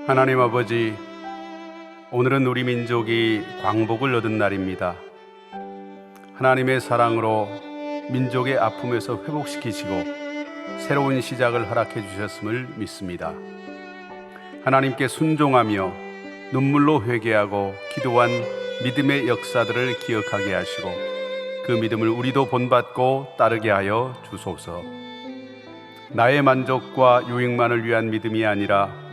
하나님 아버지, 오늘은 우리 민족이 광복을 얻은 날입니다. 하나님의 사랑으로 민족의 아픔에서 회복시키시고 새로운 시작을 허락해 주셨음을 믿습니다. 하나님께 순종하며 눈물로 회개하고 기도한 믿음의 역사들을 기억하게 하시고 그 믿음을 우리도 본받고 따르게 하여 주소서. 나의 만족과 유익만을 위한 믿음이 아니라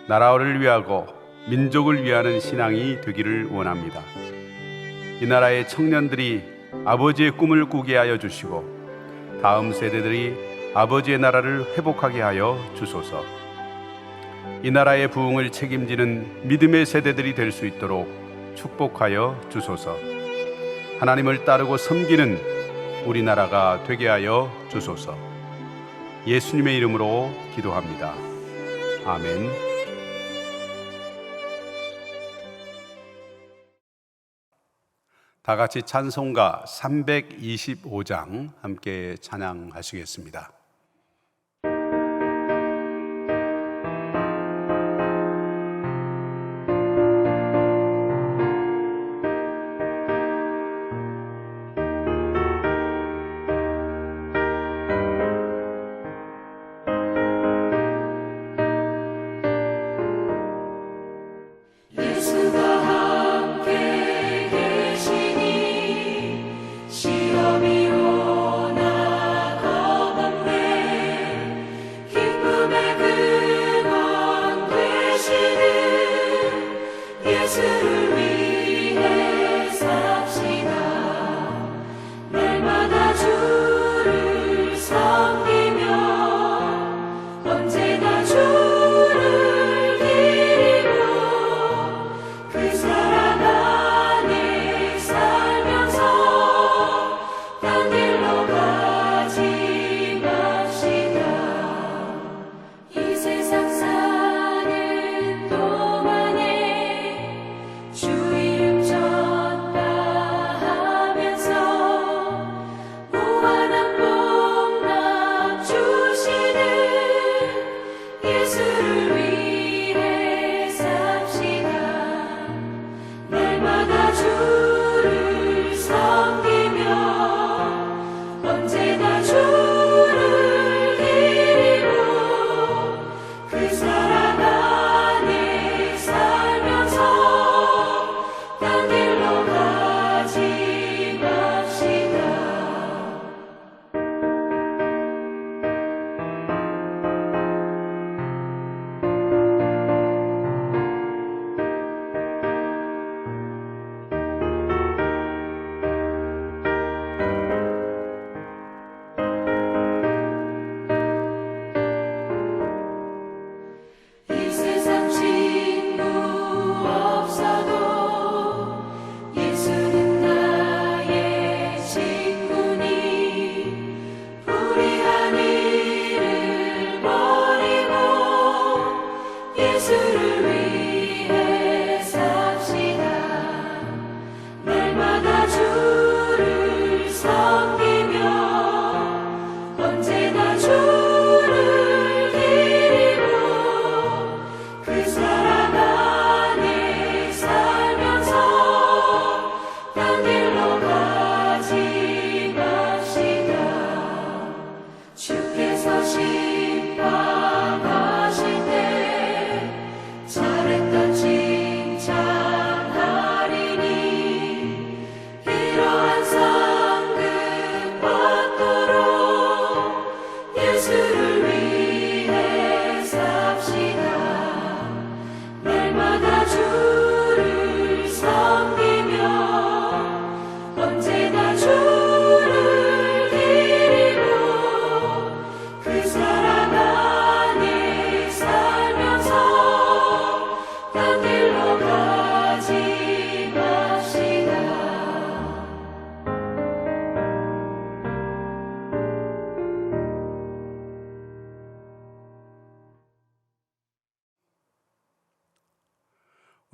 나라를 위하고 민족을 위하는 신앙이 되기를 원합니다. 이 나라의 청년들이 아버지의 꿈을 꾸게 하여 주시고 다음 세대들이 아버지의 나라를 회복하게 하여 주소서. 이 나라의 부흥을 책임지는 믿음의 세대들이 될 수 있도록 축복하여 주소서. 하나님을 따르고 섬기는 우리나라가 되게 하여 주소서. 예수님의 이름으로 기도합니다. 아멘. 다 같이 찬송가 325장 함께 찬양하시겠습니다.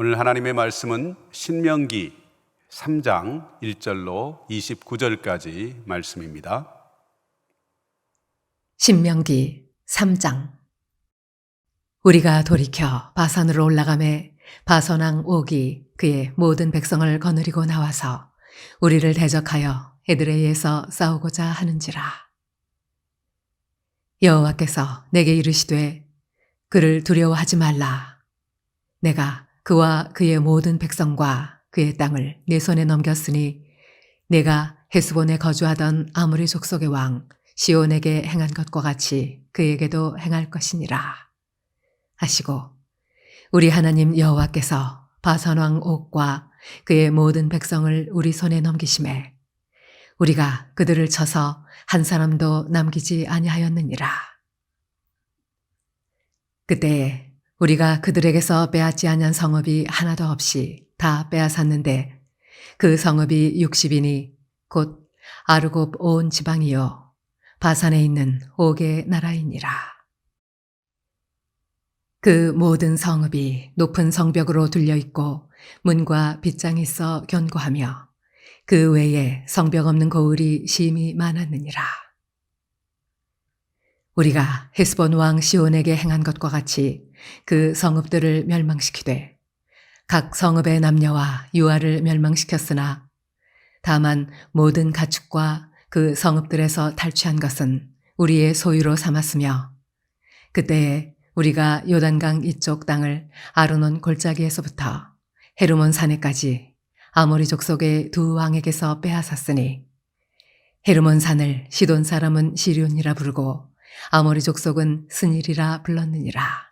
오늘 하나님의 말씀은 신명기 3장 1절로 29절까지 말씀입니다. 신명기 3장. 우리가 돌이켜 바산으로 올라가매 바산 왕 옥이 그의 모든 백성을 거느리고 나와서 우리를 대적하여 에드레이에서 싸우고자 하는지라. 여호와께서 내게 이르시되 그를 두려워하지 말라. 내가 그와 그의 모든 백성과 그의 땅을 내 손에 넘겼으니 내가 헤스본에 거주하던 아모리 족속의 왕 시온에게 행한 것과 같이 그에게도 행할 것이니라 하시고, 우리 하나님 여호와께서 바산 왕 옥과 그의 모든 백성을 우리 손에 넘기심에 우리가 그들을 쳐서 한 사람도 남기지 아니하였느니라. 그때에 우리가 그들에게서 빼앗지 아니한 성읍이 하나도 없이 다 빼앗았는데 그 성읍이 60이니 곧 아르곱 온 지방이요 바산에 있는 옥의 나라이니라. 그 모든 성읍이 높은 성벽으로 둘려 있고 문과 빗장이 있어 견고하며 그 외에 성벽 없는 고을이 심히 많았느니라. 우리가 헤스본 왕 시온에게 행한 것과 같이 그 성읍들을 멸망시키되 각 성읍의 남녀와 유아를 멸망시켰으나 다만 모든 가축과 그 성읍들에서 탈취한 것은 우리의 소유로 삼았으며 그때에 우리가 요단강 이쪽 땅을 아르논 골짜기에서부터 헤르몬 산에까지 아모리 족속의 두 왕에게서 빼앗았으니 헤르몬 산을 시돈 사람은 시륜이라 부르고 아모리 족속은 스닐이라 불렀느니라.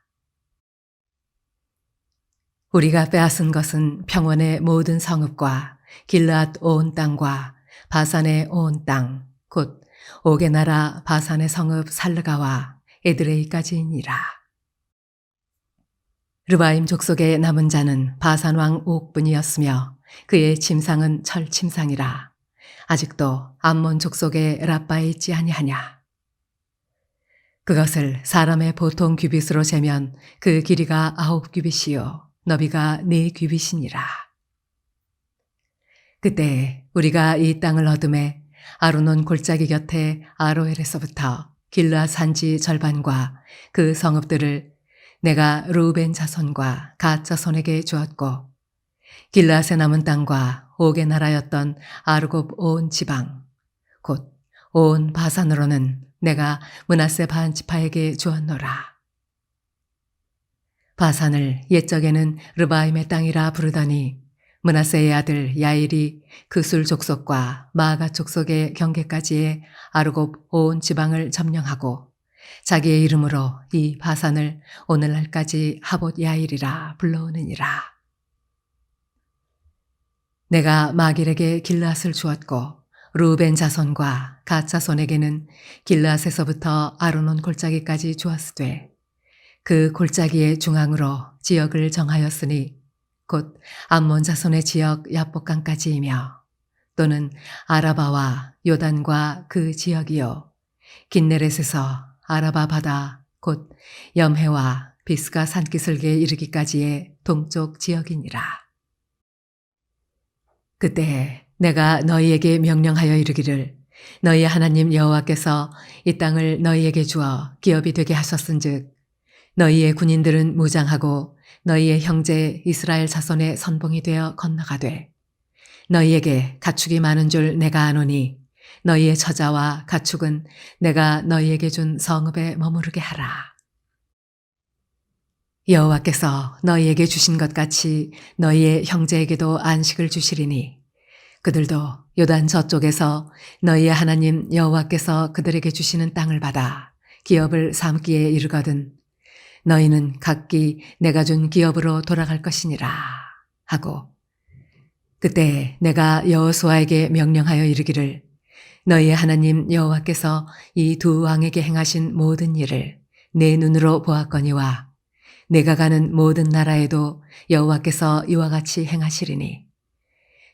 우리가 빼앗은 것은 평원의 모든 성읍과 길르앗 온 땅과 바산의 온 땅, 곧 옥의 나라 바산의 성읍 살르가와 에드레이까지이니라. 르바임 족속의 남은 자는 바산 왕 옥뿐이었으며 그의 침상은 철 침상이라. 아직도 암몬 족속의 라빠에 있지 아니하냐. 그것을 사람의 보통 규빗으로 재면 그 길이가 9규빗이요 너비가 4규빗이니라. 그때 우리가 이 땅을 얻음에 아르논 골짜기 곁에 아로엘에서부터 길르앗 산지 절반과 그 성읍들을 내가 르우벤 자손과 갓 자손에게 주었고 길르앗의 남은 땅과 옥의 나라였던 아르곱 온 지방 곧 온 바산으로는 내가 므낫세 반 지파에게 주었노라. 바산을 옛적에는 르바임의 땅이라 부르더니 므낫세의 아들 야일이 그술 족속과 마아가 족속의 경계까지의 아르곱 온 지방을 점령하고 자기의 이름으로 이 바산을 오늘날까지 하봇 야일이라 불러오느니라. 내가 마길에게 길르앗을 주었고 르우벤 자손과 갓 자손에게는 길르앗에서부터 아르논 골짜기까지 주었으되 그 골짜기의 중앙으로 지역을 정하였으니 곧 암몬 자손의 지역 야복강까지이며 또는 아라바와 요단과 그 지역이요 긴네렛에서 아라바 바다 곧 염해와 비스가 산기슭에 이르기까지의 동쪽 지역이니라. 그때 내가 너희에게 명령하여 이르기를 너희 하나님 여호와께서 이 땅을 너희에게 주어 기업이 되게 하셨은즉 너희의 군인들은 무장하고 너희의 형제 이스라엘 자손의 선봉이 되어 건너가되 너희에게 가축이 많은 줄 내가 아노니 너희의 처자와 가축은 내가 너희에게 준 성읍에 머무르게 하라. 여호와께서 너희에게 주신 것 같이 너희의 형제에게도 안식을 주시리니 그들도 요단 저쪽에서 너희의 하나님 여호와께서 그들에게 주시는 땅을 받아 기업을 삼기에 이르거든 너희는 각기 내가 준 기업으로 돌아갈 것이니라 하고 그때 내가 여호수아에게 명령하여 이르기를 너희의 하나님 여호와께서 이 두 왕에게 행하신 모든 일을 내 눈으로 보았거니와 내가 가는 모든 나라에도 여호와께서 이와 같이 행하시리니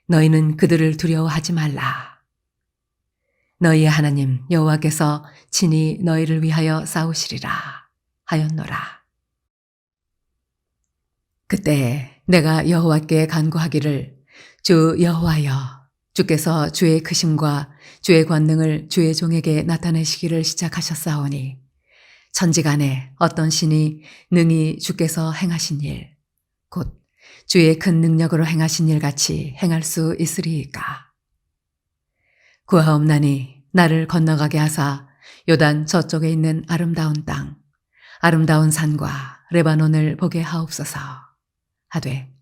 너희는 그들을 두려워하지 말라. 너희의 하나님 여호와께서 친히 너희를 위하여 싸우시리라 하였노라. 그때 내가 여호와께 간구하기를 주 여호와여 주께서 주의 크심과 주의 권능을 주의 종에게 나타내시기를 시작하셨사오니 천지간에 어떤 신이 능히 주께서 행하신 일, 곧 주의 큰 능력으로 행하신 일 같이 행할 수 있으리이까. 구하옵나니 나를 건너가게 하사 요단 저쪽에 있는 아름다운 땅, 아름다운 산과 레바논을 보게 하옵소서. 하되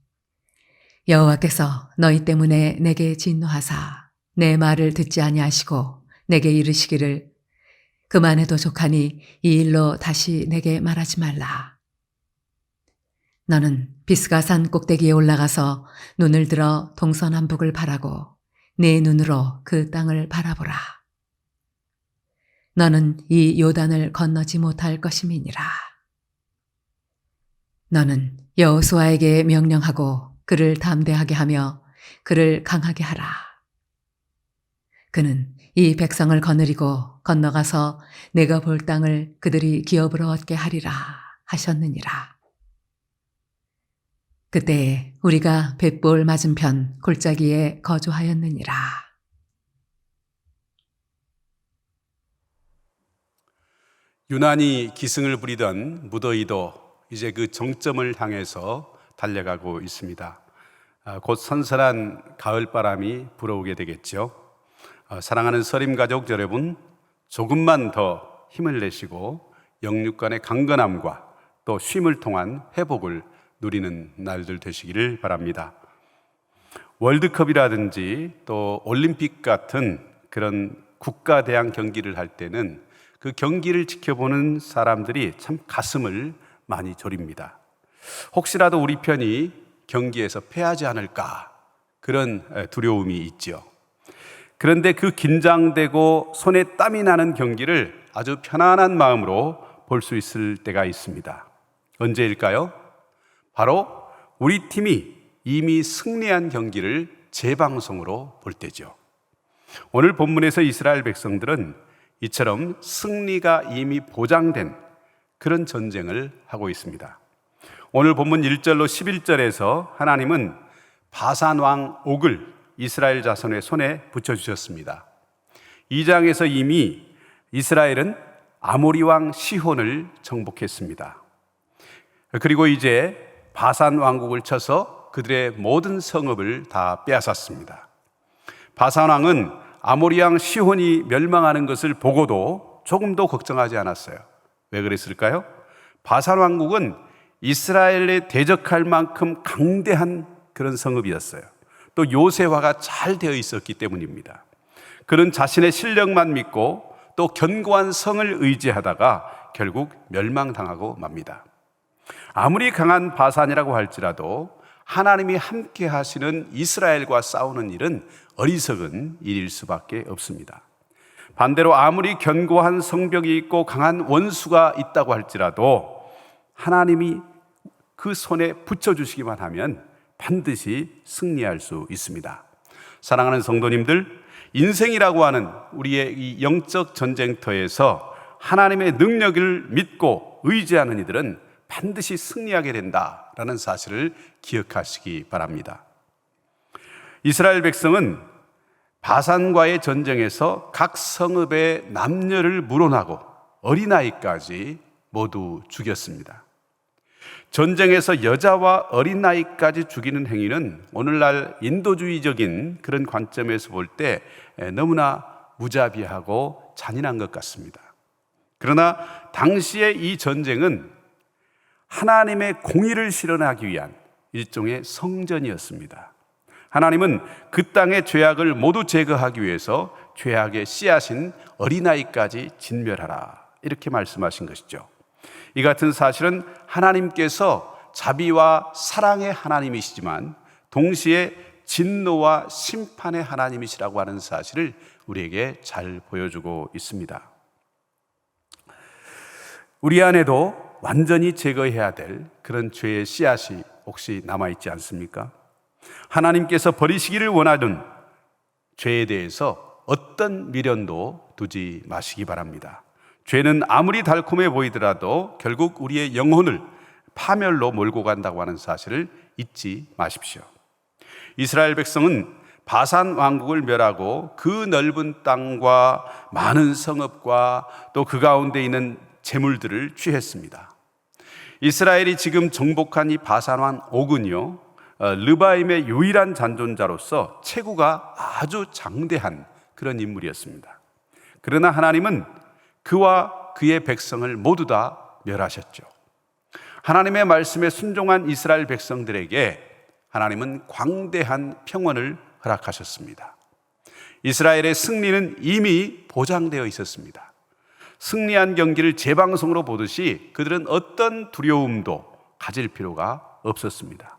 여호와께서 너희 때문에 내게 진노하사 내 말을 듣지 아니하시고 내게 이르시기를 그만해도 족하니 이 일로 다시 내게 말하지 말라. 너는 비스가 산 꼭대기에 올라가서 눈을 들어 동서남북을 바라고 네 눈으로 그 땅을 바라보라. 너는 이 요단을 건너지 못할 것임이니라. 너는 여호수아에게 명령하고 그를 담대하게 하며 그를 강하게 하라. 그는 이 백성을 거느리고 건너가서 내가 볼 땅을 그들이 기업으로 얻게 하리라 하셨느니라. 그때에 우리가 벳볼 맞은편 골짜기에 거주하였느니라. 유난히 기승을 부리던 무더위도 이제 그 정점을 향해서 달려가고 있습니다. 곧 선선한 가을바람이 불어오게 되겠죠. 사랑하는 서림 가족 여러분, 조금만 더 힘을 내시고 영육간의 강건함과 또 쉼을 통한 회복을 누리는 날들 되시기를 바랍니다. 월드컵이라든지 또 올림픽 같은 그런 국가 대항 경기를 할 때는 그 경기를 지켜보는 사람들이 참 가슴을 많이 졸입니다. 혹시라도 우리 편이 경기에서 패하지 않을까 그런 두려움이 있죠. 그런데 그 긴장되고 손에 땀이 나는 경기를 아주 편안한 마음으로 볼 수 있을 때가 있습니다. 언제일까요? 바로 우리 팀이 이미 승리한 경기를 재방송으로 볼 때죠. 오늘 본문에서 이스라엘 백성들은 이처럼 승리가 이미 보장된 그런 전쟁을 하고 있습니다. 오늘 본문 1절로 11절에서 하나님은 바산 왕 옥을 이스라엘 자손의 손에 붙여주셨습니다. 2장에서 이미 이스라엘은 아모리 왕 시혼을 정복했습니다. 그리고 이제 바산 왕국을 쳐서 그들의 모든 성읍을 다 빼앗았습니다. 바산 왕은 아모리 왕 시혼이 멸망하는 것을 보고도 조금도 걱정하지 않았어요. 왜 그랬을까요? 바산 왕국은 이스라엘에 대적할 만큼 강대한 그런 성읍이었어요. 또 요새화가 잘 되어 있었기 때문입니다. 그는 자신의 실력만 믿고 또 견고한 성을 의지하다가 결국 멸망당하고 맙니다. 아무리 강한 바산이라고 할지라도 하나님이 함께 하시는 이스라엘과 싸우는 일은 어리석은 일일 수밖에 없습니다. 반대로 아무리 견고한 성벽이 있고 강한 원수가 있다고 할지라도 하나님이 그 손에 붙여주시기만 하면 반드시 승리할 수 있습니다. 사랑하는 성도님들, 인생이라고 하는 우리의 이 영적 전쟁터에서 하나님의 능력을 믿고 의지하는 이들은 반드시 승리하게 된다라는 사실을 기억하시기 바랍니다. 이스라엘 백성은 바산과의 전쟁에서 각 성읍의 남녀를 물어나고 어린아이까지 모두 죽였습니다. 전쟁에서 여자와 어린아이까지 죽이는 행위는 오늘날 인도주의적인 그런 관점에서 볼 때 너무나 무자비하고 잔인한 것 같습니다. 그러나 당시의 이 전쟁은 하나님의 공의를 실현하기 위한 일종의 성전이었습니다. 하나님은 그 땅의 죄악을 모두 제거하기 위해서 죄악의 씨앗인 어린아이까지 진멸하라 이렇게 말씀하신 것이죠. 이 같은 사실은 하나님께서 자비와 사랑의 하나님이시지만 동시에 진노와 심판의 하나님이시라고 하는 사실을 우리에게 잘 보여주고 있습니다. 우리 안에도 완전히 제거해야 될 그런 죄의 씨앗이 혹시 남아있지 않습니까? 하나님께서 버리시기를 원하는 죄에 대해서 어떤 미련도 두지 마시기 바랍니다. 죄는 아무리 달콤해 보이더라도 결국 우리의 영혼을 파멸로 몰고 간다고 하는 사실을 잊지 마십시오. 이스라엘 백성은 바산 왕국을 멸하고 그 넓은 땅과 많은 성읍과 또 그 가운데 있는 재물들을 취했습니다. 이스라엘이 지금 정복한 이 바산 왕 옥은요, 르바임의 유일한 잔존자로서 체구가 아주 장대한 그런 인물이었습니다. 그러나 하나님은 그와 그의 백성을 모두 다 멸하셨죠. 하나님의 말씀에 순종한 이스라엘 백성들에게 하나님은 광대한 평원을 허락하셨습니다. 이스라엘의 승리는 이미 보장되어 있었습니다. 승리한 경기를 재방송으로 보듯이 그들은 어떤 두려움도 가질 필요가 없었습니다.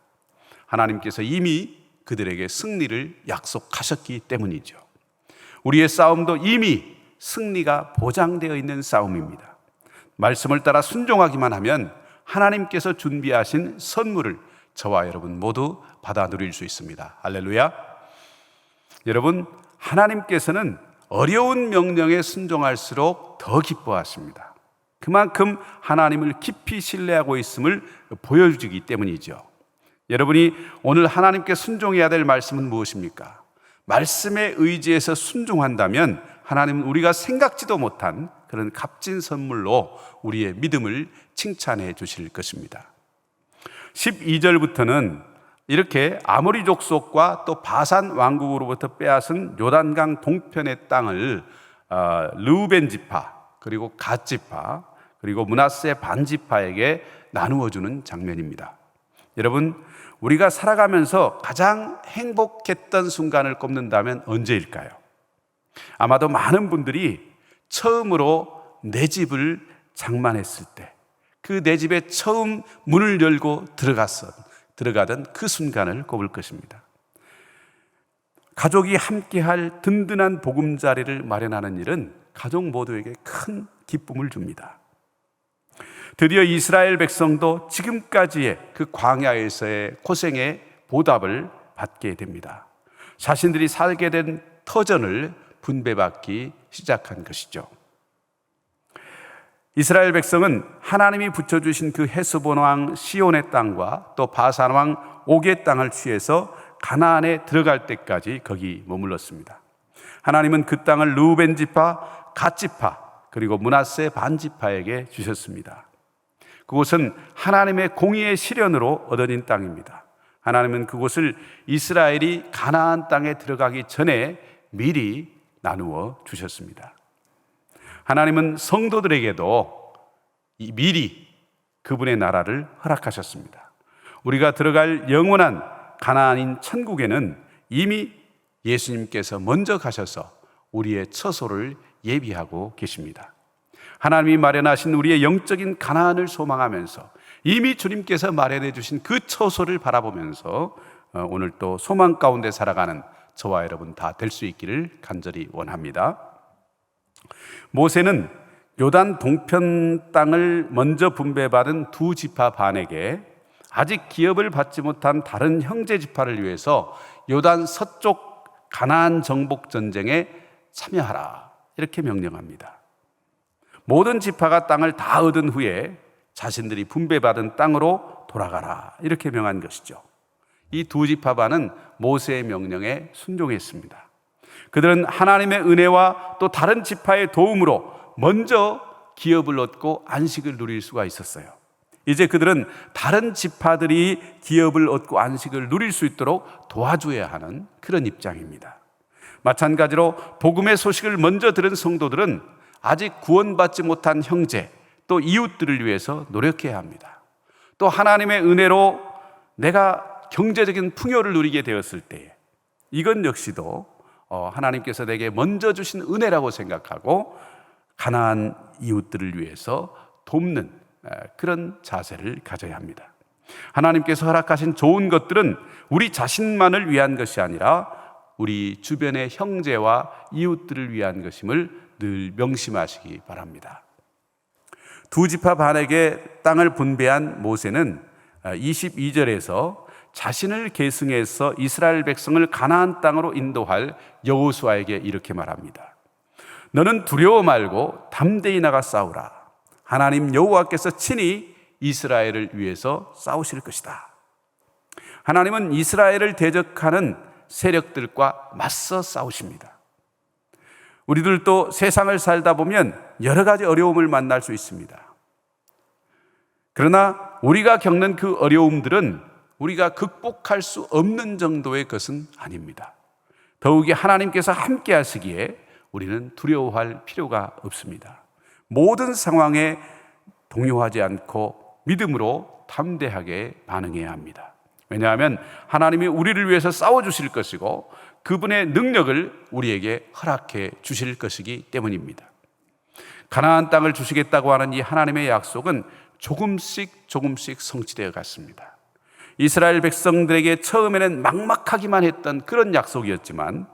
하나님께서 이미 그들에게 승리를 약속하셨기 때문이죠. 우리의 싸움도 이미 승리가 보장되어 있는 싸움입니다. 말씀을 따라 순종하기만 하면 하나님께서 준비하신 선물을 저와 여러분 모두 받아 누릴 수 있습니다. 할렐루야. 여러분, 하나님께서는 어려운 명령에 순종할수록 더 기뻐하십니다. 그만큼 하나님을 깊이 신뢰하고 있음을 보여주기 때문이죠. 여러분이 오늘 하나님께 순종해야 될 말씀은 무엇입니까? 말씀에 의지해서 순종한다면 하나님은 우리가 생각지도 못한 그런 값진 선물로 우리의 믿음을 칭찬해 주실 것입니다. 12절부터는 이렇게 아모리 족속과 또 바산 왕국으로부터 빼앗은 요단강 동편의 땅을 르우벤 지파, 그리고 갓 지파, 그리고 므낫세 반 지파에게 나누어 주는 장면입니다. 여러분, 우리가 살아가면서 가장 행복했던 순간을 꼽는다면 언제일까요? 아마도 많은 분들이 처음으로 내 집을 장만했을 때, 그 내 집에 처음 문을 열고 들어가던 그 순간을 꼽을 것입니다. 가족이 함께할 든든한 보금자리를 마련하는 일은 가족 모두에게 큰 기쁨을 줍니다. 드디어 이스라엘 백성도 지금까지의 그 광야에서의 고생의 보답을 받게 됩니다. 자신들이 살게 된 터전을 분배받기 시작한 것이죠. 이스라엘 백성은 하나님이 붙여주신 그 헤스본 왕 시온의 땅과 또 바산 왕 옥의 땅을 취해서 가나안에 들어갈 때까지 거기 머물렀습니다. 하나님은 그 땅을 르우벤 지파, 갓 지파, 그리고 므낫세 반 지파에게 주셨습니다. 그곳은 하나님의 공의의 실현으로 얻어진 땅입니다. 하나님은 그곳을 이스라엘이 가나안 땅에 들어가기 전에 미리 나누어 주셨습니다. 하나님은 성도들에게도 미리 그분의 나라를 허락하셨습니다. 우리가 들어갈 영원한 가나안인 천국에는 이미 예수님께서 먼저 가셔서 우리의 처소를 예비하고 계십니다. 하나님이 마련하신 우리의 영적인 가나안을 소망하면서 이미 주님께서 마련해 주신 그 처소를 바라보면서 오늘 또 소망 가운데 살아가는 저와 여러분 다 될 수 있기를 간절히 원합니다. 모세는 요단 동편 땅을 먼저 분배받은 두 지파 반에게 아직 기업을 받지 못한 다른 형제 지파를 위해서 요단 서쪽 가나안 정복 전쟁에 참여하라, 이렇게 명령합니다. 모든 지파가 땅을 다 얻은 후에 자신들이 분배받은 땅으로 돌아가라, 이렇게 명한 것이죠. 이 두 지파 반은 모세의 명령에 순종했습니다. 그들은 하나님의 은혜와 또 다른 지파의 도움으로 먼저 기업을 얻고 안식을 누릴 수가 있었어요. 이제 그들은 다른 지파들이 기업을 얻고 안식을 누릴 수 있도록 도와줘야 하는 그런 입장입니다. 마찬가지로 복음의 소식을 먼저 들은 성도들은 아직 구원받지 못한 형제 또 이웃들을 위해서 노력해야 합니다. 또 하나님의 은혜로 내가 경제적인 풍요를 누리게 되었을 때 이건 역시도 하나님께서 내게 먼저 주신 은혜라고 생각하고 가나안 이웃들을 위해서 돕는 그런 자세를 가져야 합니다. 하나님께서 허락하신 좋은 것들은 우리 자신만을 위한 것이 아니라 우리 주변의 형제와 이웃들을 위한 것임을 늘 명심하시기 바랍니다. 두 지파 반에게 땅을 분배한 모세는 22절에서 자신을 계승해서 이스라엘 백성을 가나안 땅으로 인도할 여호수아에게 이렇게 말합니다. 너는 두려워 말고 담대히 나가 싸우라. 하나님 여호와께서 친히 이스라엘을 위해서 싸우실 것이다. 하나님은 이스라엘을 대적하는 세력들과 맞서 싸우십니다. 우리들도 세상을 살다 보면 여러 가지 어려움을 만날 수 있습니다. 그러나 우리가 겪는 그 어려움들은 우리가 극복할 수 없는 정도의 것은 아닙니다. 더욱이 하나님께서 함께 하시기에 우리는 두려워할 필요가 없습니다. 모든 상황에 동요하지 않고 믿음으로 담대하게 반응해야 합니다. 왜냐하면 하나님이 우리를 위해서 싸워주실 것이고 그분의 능력을 우리에게 허락해 주실 것이기 때문입니다. 가나안 땅을 주시겠다고 하는 이 하나님의 약속은 조금씩 성취되어 갔습니다. 이스라엘 백성들에게 처음에는 막막하기만 했던 그런 약속이었지만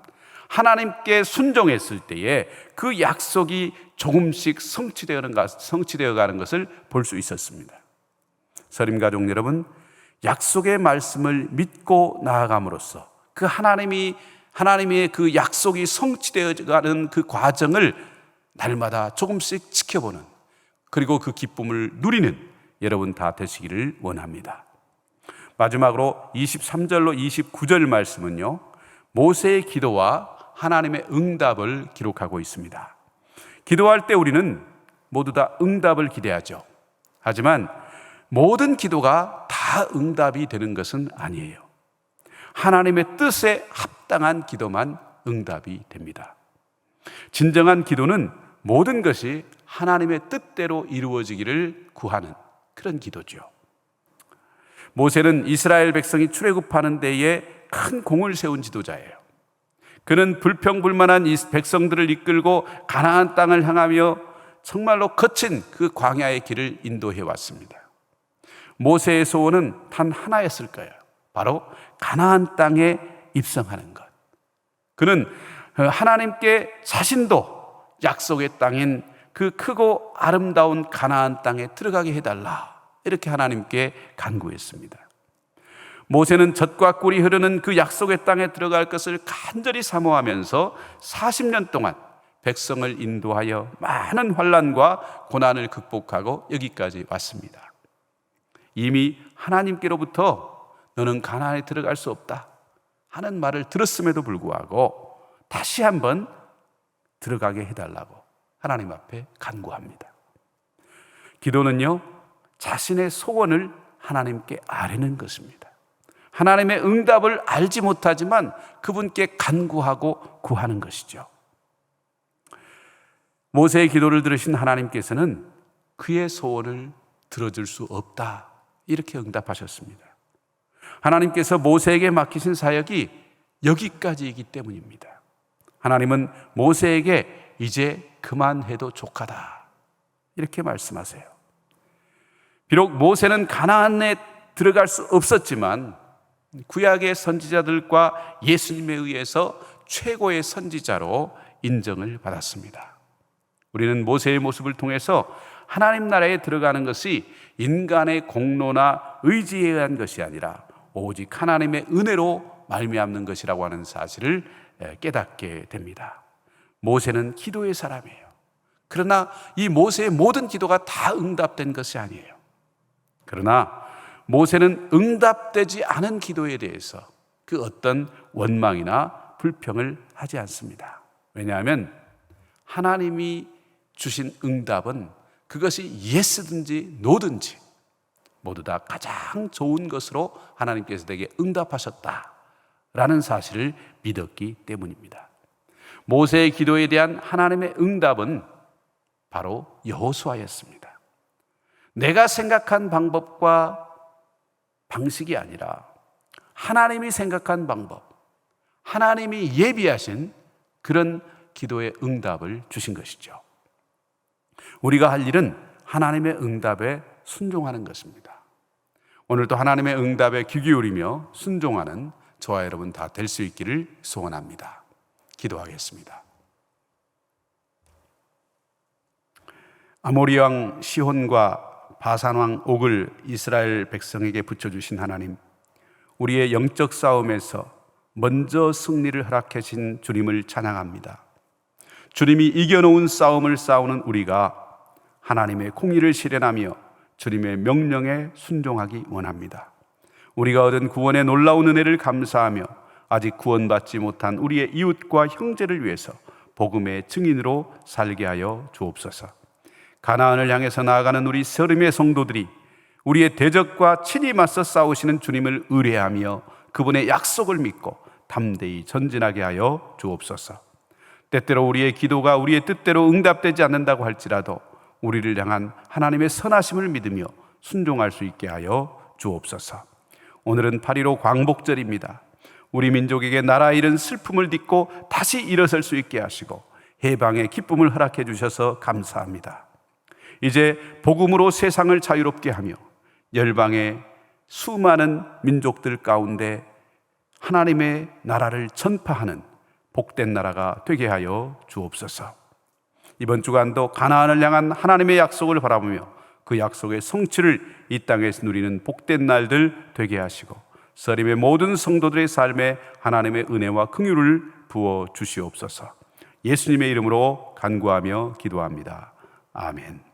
하나님께 순종했을 때에 그 약속이 조금씩 성취되어 가는 것을 볼 수 있었습니다. 서림 가족 여러분, 약속의 말씀을 믿고 나아감으로써 그 하나님의 그 약속이 성취되어 가는 그 과정을 날마다 조금씩 지켜보는, 그리고 그 기쁨을 누리는 여러분 다 되시기를 원합니다. 마지막으로 23절로 29절 말씀은요, 모세의 기도와 하나님의 응답을 기록하고 있습니다. 기도할 때 우리는 모두 다 응답을 기대하죠. 하지만 모든 기도가 다 응답이 되는 것은 아니에요. 하나님의 뜻에 합당한 기도만 응답이 됩니다. 진정한 기도는 모든 것이 하나님의 뜻대로 이루어지기를 구하는 그런 기도죠. 모세는 이스라엘 백성이 출애굽하는 데에 큰 공을 세운 지도자예요. 그는 불평불만한 이 백성들을 이끌고 가나안 땅을 향하며 정말로 거친 그 광야의 길을 인도해 왔습니다. 모세의 소원은 단 하나였을 거예요. 바로 가나안 땅에 입성하는 것. 그는 하나님께 자신도 약속의 땅인 그 크고 아름다운 가나안 땅에 들어가게 해달라, 이렇게 하나님께 간구했습니다. 모세는 젖과 꿀이 흐르는 그 약속의 땅에 들어갈 것을 간절히 사모하면서 40년 동안 백성을 인도하여 많은 환난과 고난을 극복하고 여기까지 왔습니다. 이미 하나님께로부터 너는 가나안에 들어갈 수 없다 하는 말을 들었음에도 불구하고 다시 한번 들어가게 해달라고 하나님 앞에 간구합니다. 기도는요, 자신의 소원을 하나님께 아뢰는 것입니다. 하나님의 응답을 알지 못하지만 그분께 간구하고 구하는 것이죠. 모세의 기도를 들으신 하나님께서는 그의 소원을 들어줄 수 없다, 이렇게 응답하셨습니다. 하나님께서 모세에게 맡기신 사역이 여기까지이기 때문입니다. 하나님은 모세에게 이제 그만해도 족하다, 이렇게 말씀하세요. 비록 모세는 가나안에 들어갈 수 없었지만 구약의 선지자들과 예수님에 의해서 최고의 선지자로 인정을 받았습니다. 우리는 모세의 모습을 통해서 하나님 나라에 들어가는 것이 인간의 공로나 의지에 의한 것이 아니라 오직 하나님의 은혜로 말미암는 것이라고 하는 사실을 깨닫게 됩니다. 모세는 기도의 사람이에요. 그러나 이 모세의 모든 기도가 다 응답된 것이 아니에요. 그러나 모세는 응답되지 않은 기도에 대해서 그 어떤 원망이나 불평을 하지 않습니다. 왜냐하면 하나님이 주신 응답은 그것이 예스든지 노든지 모두 다 가장 좋은 것으로 하나님께서 내게 응답하셨다라는 사실을 믿었기 때문입니다. 모세의 기도에 대한 하나님의 응답은 바로 여호수아였습니다. 내가 생각한 방법과 방식이 아니라 하나님이 생각한 방법, 하나님이 예비하신 그런 기도의 응답을 주신 것이죠. 우리가 할 일은 하나님의 응답에 순종하는 것입니다. 오늘도 하나님의 응답에 귀 기울이며 순종하는 저와 여러분 다 될 수 있기를 소원합니다. 기도하겠습니다. 아모리 왕 시혼과 바산 왕 옥을 이스라엘 백성에게 붙여주신 하나님, 우리의 영적 싸움에서 먼저 승리를 허락해 주신 주님을 찬양합니다. 주님이 이겨놓은 싸움을 싸우는 우리가 하나님의 공의를 실현하며 주님의 명령에 순종하기 원합니다. 우리가 얻은 구원의 놀라운 은혜를 감사하며 아직 구원받지 못한 우리의 이웃과 형제를 위해서 복음의 증인으로 살게 하여 주옵소서. 가나안을 향해서 나아가는 우리 서름의 성도들이 우리의 대적과 친히 맞서 싸우시는 주님을 의뢰하며 그분의 약속을 믿고 담대히 전진하게 하여 주옵소서. 때때로 우리의 기도가 우리의 뜻대로 응답되지 않는다고 할지라도 우리를 향한 하나님의 선하심을 믿으며 순종할 수 있게 하여 주옵소서. 오늘은 8.15 광복절입니다. 우리 민족에게 나라 잃은 슬픔을 딛고 다시 일어설 수 있게 하시고 해방의 기쁨을 허락해 주셔서 감사합니다. 이제 복음으로 세상을 자유롭게 하며 열방의 수많은 민족들 가운데 하나님의 나라를 전파하는 복된 나라가 되게 하여 주옵소서. 이번 주간도 가나안을 향한 하나님의 약속을 바라보며 그 약속의 성취를 이 땅에서 누리는 복된 날들 되게 하시고 서림의 모든 성도들의 삶에 하나님의 은혜와 긍휼을 부어 주시옵소서. 예수님의 이름으로 간구하며 기도합니다. 아멘.